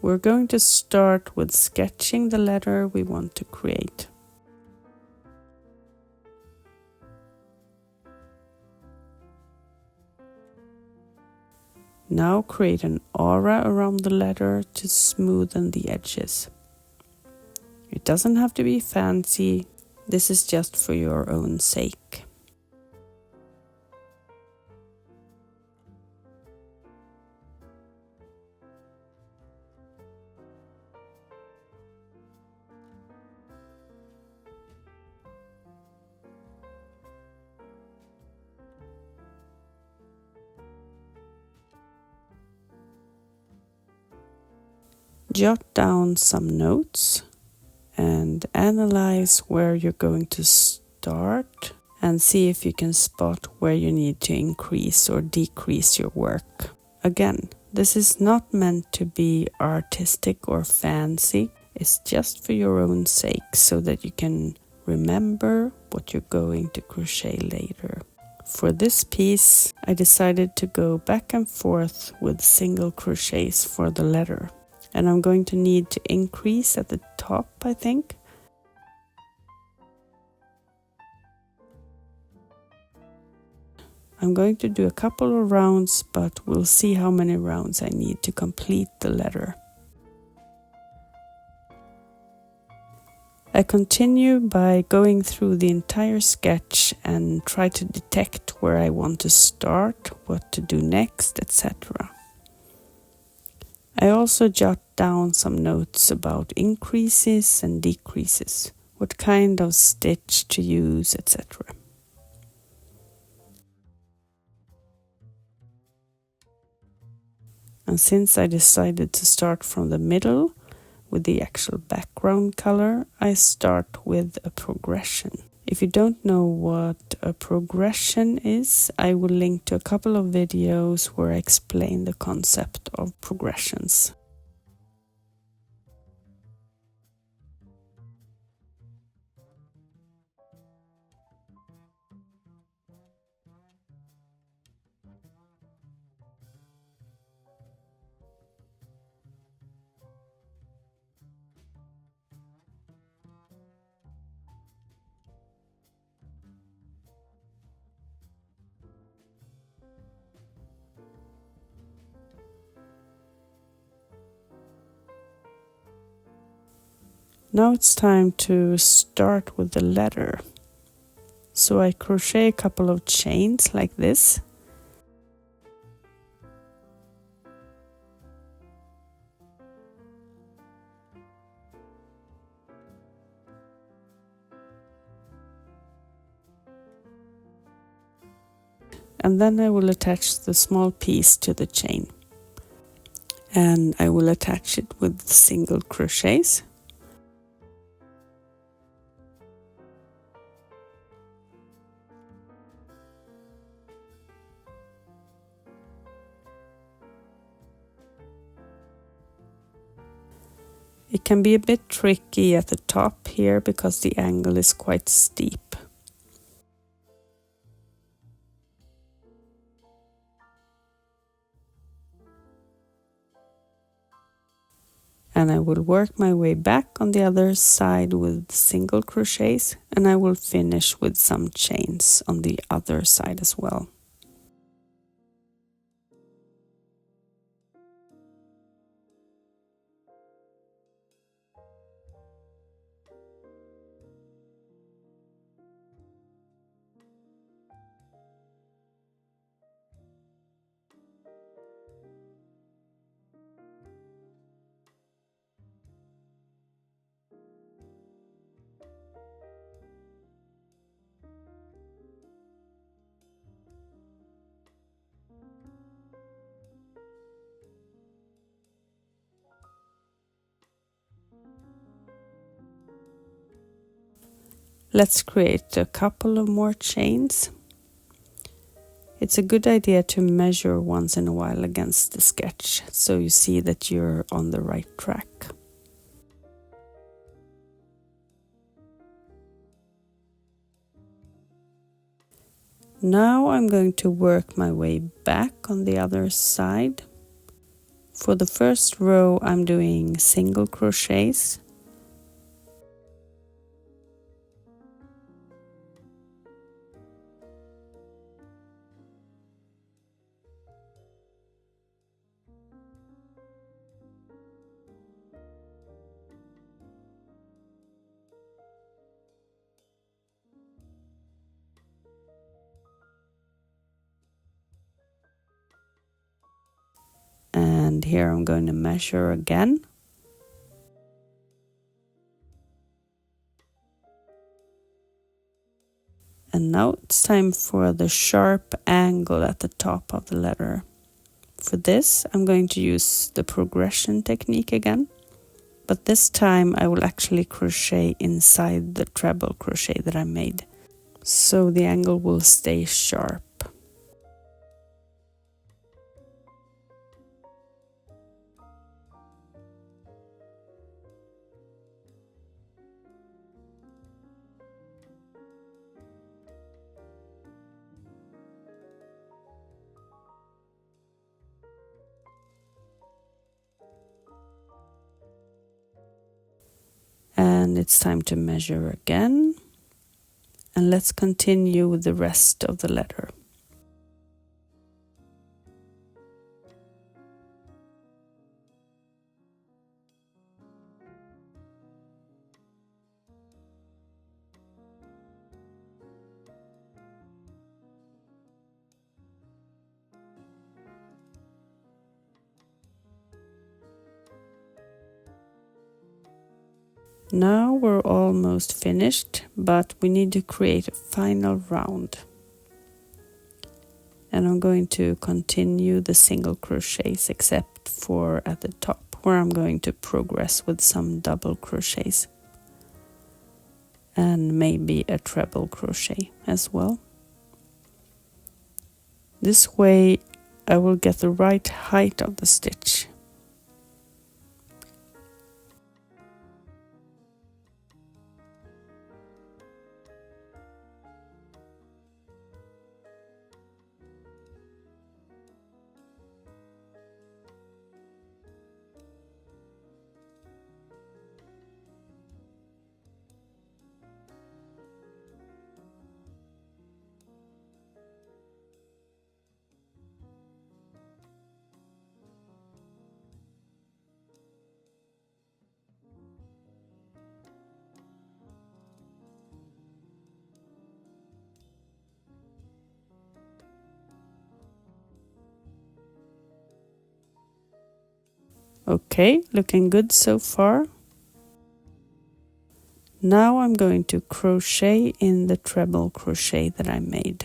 we're going to start with sketching the letter we want to create. Now create an aura around the letter to smoothen the edges. It doesn't have to be fancy, this is just for your own sake. Jot down some notes and analyze where you're going to start and see if you can spot where you need to increase or decrease your work. Again, this is not meant to be artistic or fancy, it's just for your own sake so that you can remember what you're going to crochet later. For this piece, I decided to go back and forth with single crochets for the letter. And I'm going to need to increase at the top, I think. I'm going to do a couple of rounds, but we'll see how many rounds I need to complete the letter. I continue by going through the entire sketch and try to detect where I want to start, what to do next, etc. I also jot down some notes about increases and decreases, what kind of stitch to use, etc. And since I decided to start from the middle with the actual background color, I start with a progression. If you don't know what a progression is, I will link to a couple of videos where I explain the concept of progressions. Now it's time to start with the letter. So I crochet a couple of chains like this. And then I will attach the small piece to the chain. And I will attach it with single crochets. It can be a bit tricky at the top here because the angle is quite steep. And I will work my way back on the other side with single crochets, and I will finish with some chains on the other side as well. Let's create a couple of more chains. It's a good idea to measure once in a while against the sketch, so you see that you're on the right track. Now I'm going to work my way back on the other side. For the first row I'm doing single crochets. And here I'm going to measure again. And now it's time for the sharp angle at the top of the letter. For this, I'm going to use the progression technique again, but this time I will actually crochet inside the treble crochet that I made, so the angle will stay sharp. And it's time to measure again. And let's continue with the rest of the letter. Now we're almost finished, but we need to create a final round. And I'm going to continue the single crochets except for at the top, where I'm going to progress with some double crochets. And maybe a treble crochet as well. This way I will get the right height of the stitch. Okay, looking good so far. Now I'm going to crochet in the treble crochet that I made.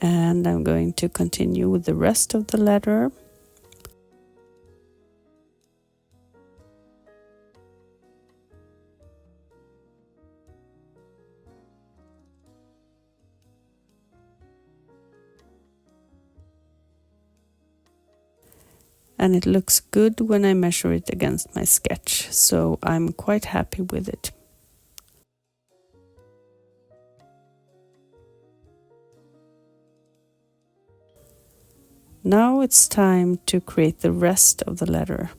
And I'm going to continue with the rest of the letter. And it looks good when I measure it against my sketch, so I'm quite happy with it. Now it's time to create the rest of the letter.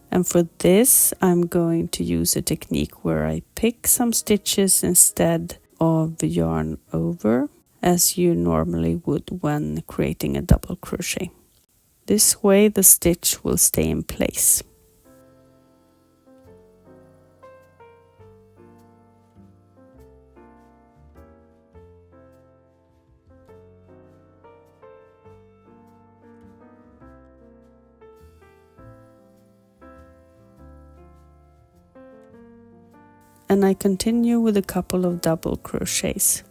And for this, I'm going to use a technique where I pick some stitches instead of the yarn over, as you normally would when creating a double crochet. This way the stitch will stay in place. and I continue with a couple of double crochets.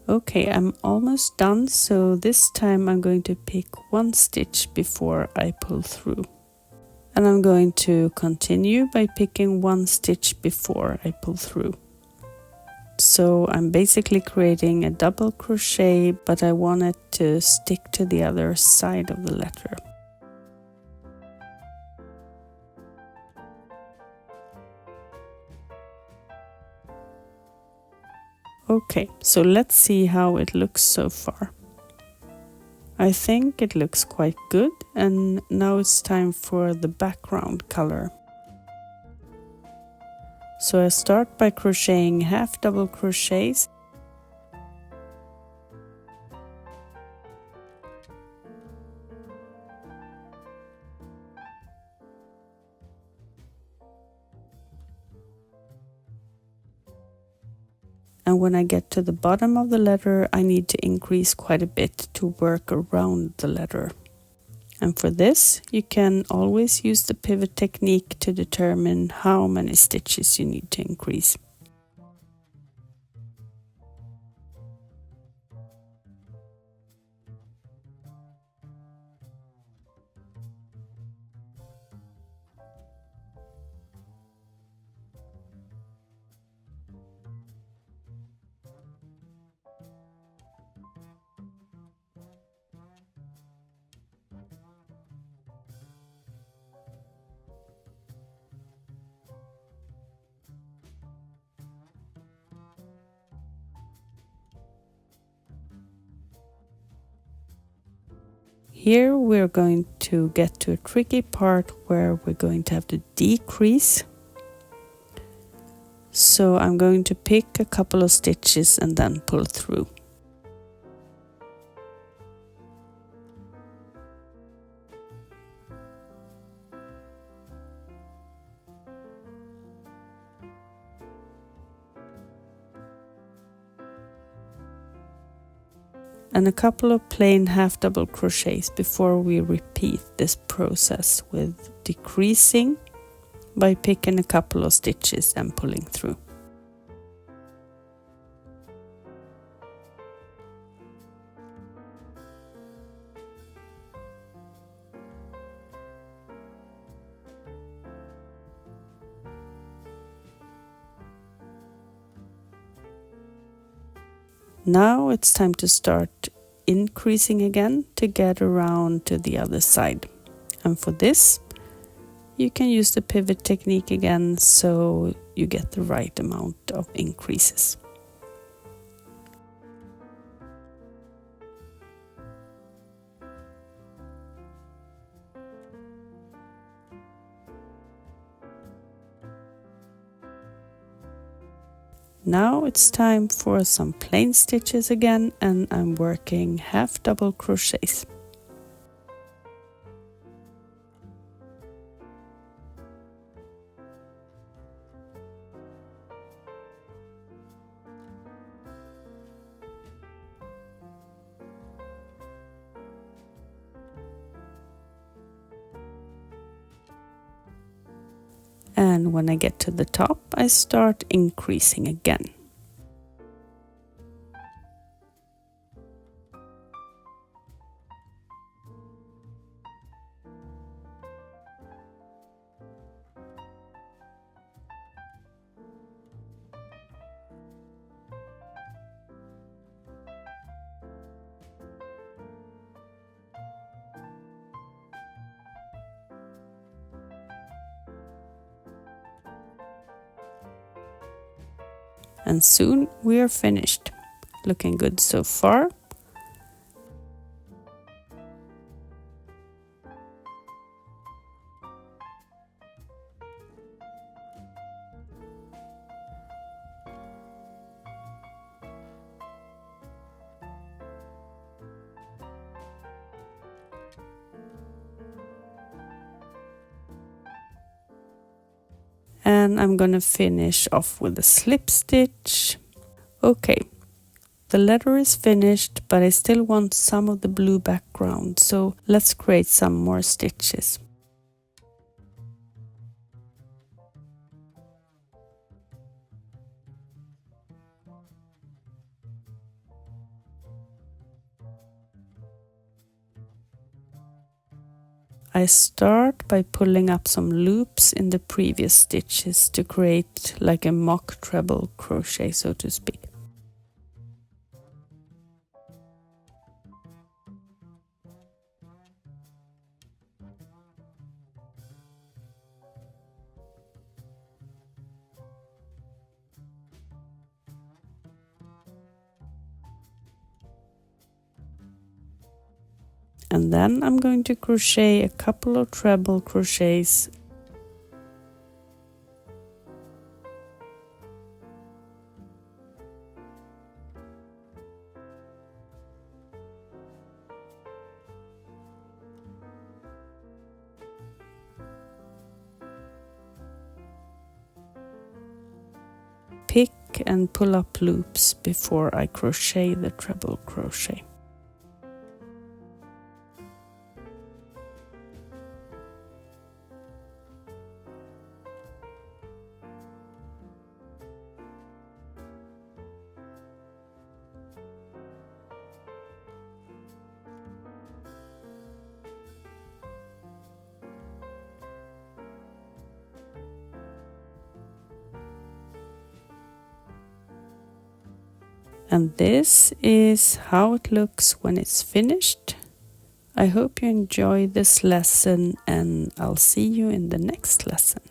Okay, I'm almost done, so this time I'm going to pick one stitch before I pull through. And I'm going to continue by picking one stitch before I pull through. So I'm basically creating a double crochet, but I want it to stick to the other side of the letter. Okay, so let's see how it looks so far. I think it looks quite good, and now it's time for the background color. So I start by crocheting half double crochets. And when I get to the bottom of the letter, I need to increase quite a bit to work around the letter. And for this, you can always use the pivot technique to determine how many stitches you need to increase. Here we're going to get to a tricky part where we're going to have to decrease. So I'm going to pick a couple of stitches and then pull through. And a couple of plain half double crochets before we repeat this process with decreasing by picking a couple of stitches and pulling through. Now it's time to start increasing again to get around to the other side. And for this, you can use the pivot technique again so you get the right amount of increases. Now it's time for some plain stitches again, and I'm working half double crochets. And when I get to the top, I start increasing again. And soon we are finished. Looking good so far. And I'm gonna finish off with a slip stitch. Okay, the letter is finished, but I still want some of the blue background, so let's create some more stitches. I start by pulling up some loops in the previous stitches to create like a mock treble crochet, so to speak. And then I'm going to crochet a couple of treble crochets pick and pull up loops before I crochet the treble crochet. And this is how it looks when it's finished. I hope you enjoy this lesson, and I'll see you in the next lesson.